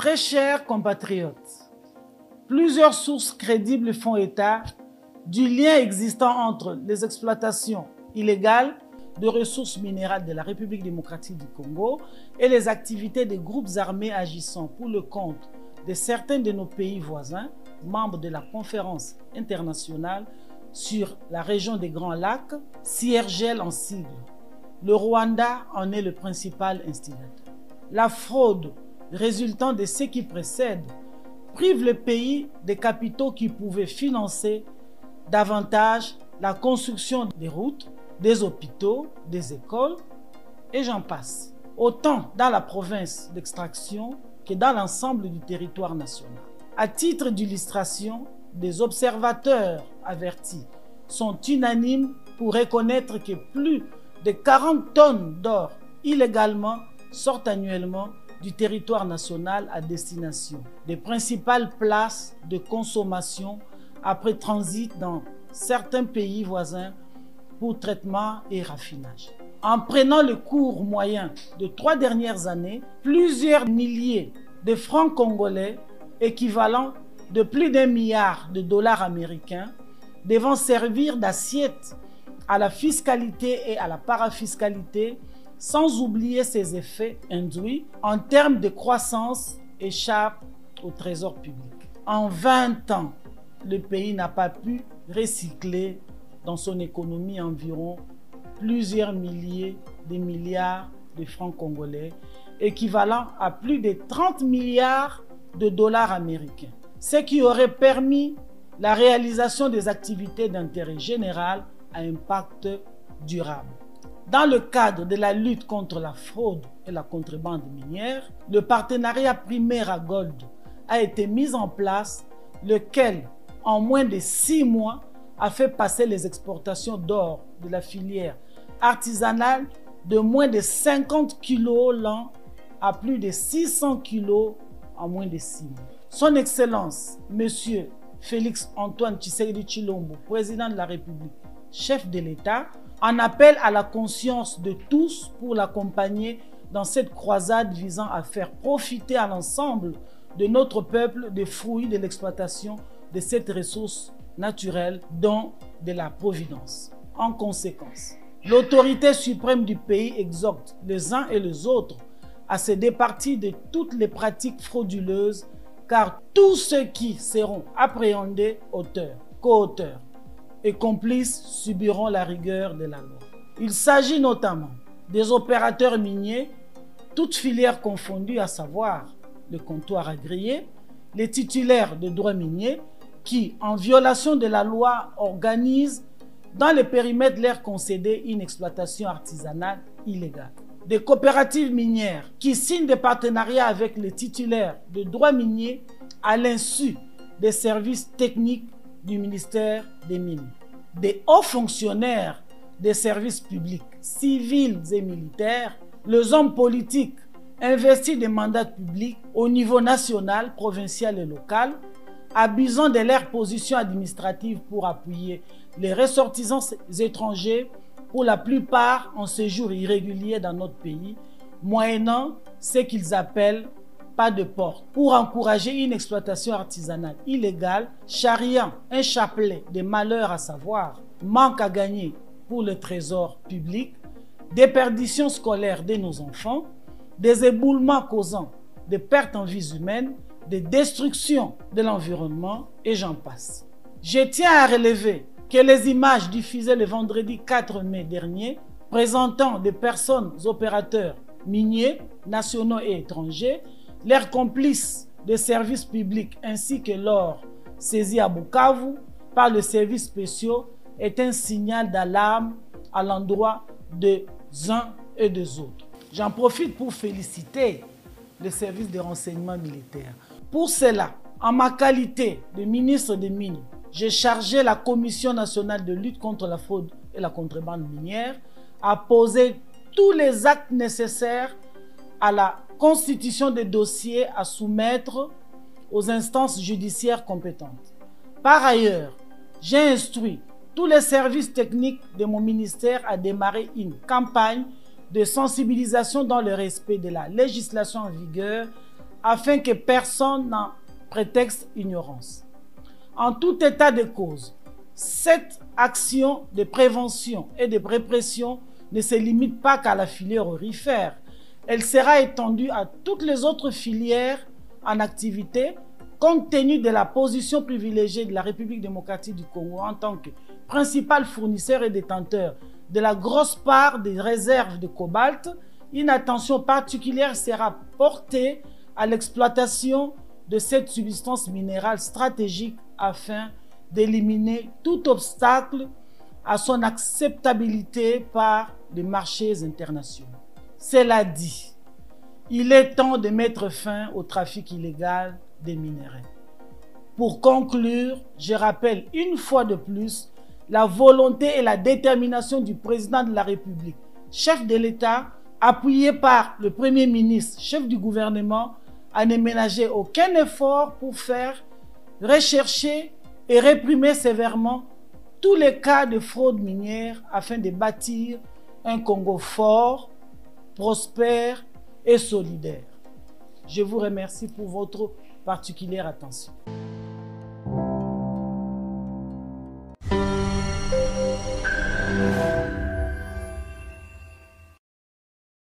Très chers compatriotes, plusieurs sources crédibles font état du lien existant entre les exploitations illégales de ressources minérales de la République démocratique du Congo et les activités des groupes armés agissant pour le compte de certains de nos pays voisins, membres de la conférence internationale sur la région des Grands Lacs, CIRGL en sigle. Le Rwanda en est le principal instigateur. La fraude résultant de ce qui précède prive le pays des capitaux qui pouvaient financer davantage la construction des routes, des hôpitaux, des écoles, et j'en passe. Autant dans la province d'extraction que dans l'ensemble du territoire national. À titre d'illustration, des observateurs avertis sont unanimes pour reconnaître que plus de 40 tonnes d'or illégalement sortent annuellement du territoire national à destination des principales places de consommation après transit dans certains pays voisins pour traitement et raffinage. En prenant le cours moyen de 3 dernières années, plusieurs milliers de francs congolais, équivalent de plus d'1 milliard de dollars américains, devant servir d'assiette à la fiscalité et à la parafiscalité, sans oublier ses effets induits en termes de croissance, échappent au trésor public. En 20 ans, le pays n'a pas pu recycler dans son économie environ plusieurs milliers de milliards de francs congolais, équivalent à plus de 30 milliards de dollars américains, ce qui aurait permis la réalisation des activités d'intérêt général à impact durable. Dans le cadre de la lutte contre la fraude et la contrebande minière, le partenariat Primera Gold a été mis en place, lequel, en moins de 6 mois, a fait passer les exportations d'or de la filière artisanale de moins de 50 kg l'an à plus de 600 kg en moins de 6 mois. Son Excellence, M. Félix Antoine Tshisekedi Tshilombo, président de la République, chef de l'État, en appelle à la conscience de tous pour l'accompagner dans cette croisade visant à faire profiter à l'ensemble de notre peuple des fruits de l'exploitation de cette ressource naturelle, dont de la providence. En conséquence, l'autorité suprême du pays exhorte les uns et les autres à se départir de toutes les pratiques frauduleuses, car tous ceux qui seront appréhendés auteurs, co-auteurs et complices subiront la rigueur de la loi. Il s'agit notamment des opérateurs miniers, toutes filières confondues, à savoir le comptoir agréé, les titulaires de droits miniers qui, en violation de la loi, organisent dans les périmètres leur concédés une exploitation artisanale illégale. Des coopératives minières qui signent des partenariats avec les titulaires de droits miniers à l'insu des services techniques du ministère des Mines. Des hauts fonctionnaires des services publics, civils et militaires, les hommes politiques investis des mandats publics au niveau national, provincial et local, abusant de leur position administrative pour appuyer les ressortissants étrangers, pour la plupart en séjour irrégulier dans notre pays, moyennant ce qu'ils appellent pas de porte, pour encourager une exploitation artisanale illégale, charriant un chapelet de malheurs, à savoir manque à gagner pour le trésor public, déperdition scolaire de nos enfants, des éboulements causant des pertes en vies humaines, des destructions de l'environnement, et j'en passe. Je tiens à relever que les images diffusées le vendredi 4 mai dernier, présentant des personnes opérateurs miniers, nationaux et étrangers, leurs complices des services publics ainsi que l'or saisi à Bukavu par les services spéciaux est un signal d'alarme à l'endroit des uns et des autres. J'en profite pour féliciter les services de renseignement militaire. Pour cela, en ma qualité de ministre des Mines, j'ai chargé la Commission nationale de lutte contre la fraude et la contrebande minière à poser tous les actes nécessaires à la constitution des dossiers à soumettre aux instances judiciaires compétentes. Par ailleurs, j'ai instruit tous les services techniques de mon ministère à démarrer une campagne de sensibilisation dans le respect de la législation en vigueur afin que personne n'en prétexte ignorance. En tout état de cause, cette action de prévention et de répression ne se limite pas qu'à la filière aurifère. Elle sera étendue à toutes les autres filières en activité, compte tenu de la position privilégiée de la République démocratique du Congo en tant que principal fournisseur et détenteur de la grosse part des réserves de cobalt. Une attention particulière sera portée à l'exploitation de cette substance minérale stratégique afin d'éliminer tout obstacle à son acceptabilité par les marchés internationaux. Cela dit, il est temps de mettre fin au trafic illégal des minerais. Pour conclure, je rappelle une fois de plus la volonté et la détermination du président de la République, chef de l'État, appuyé par le Premier ministre, chef du gouvernement, à ne ménager aucun effort pour faire rechercher et réprimer sévèrement tous les cas de fraude minière afin de bâtir un Congo fort, prospère et solidaire. Je vous remercie pour votre particulière attention.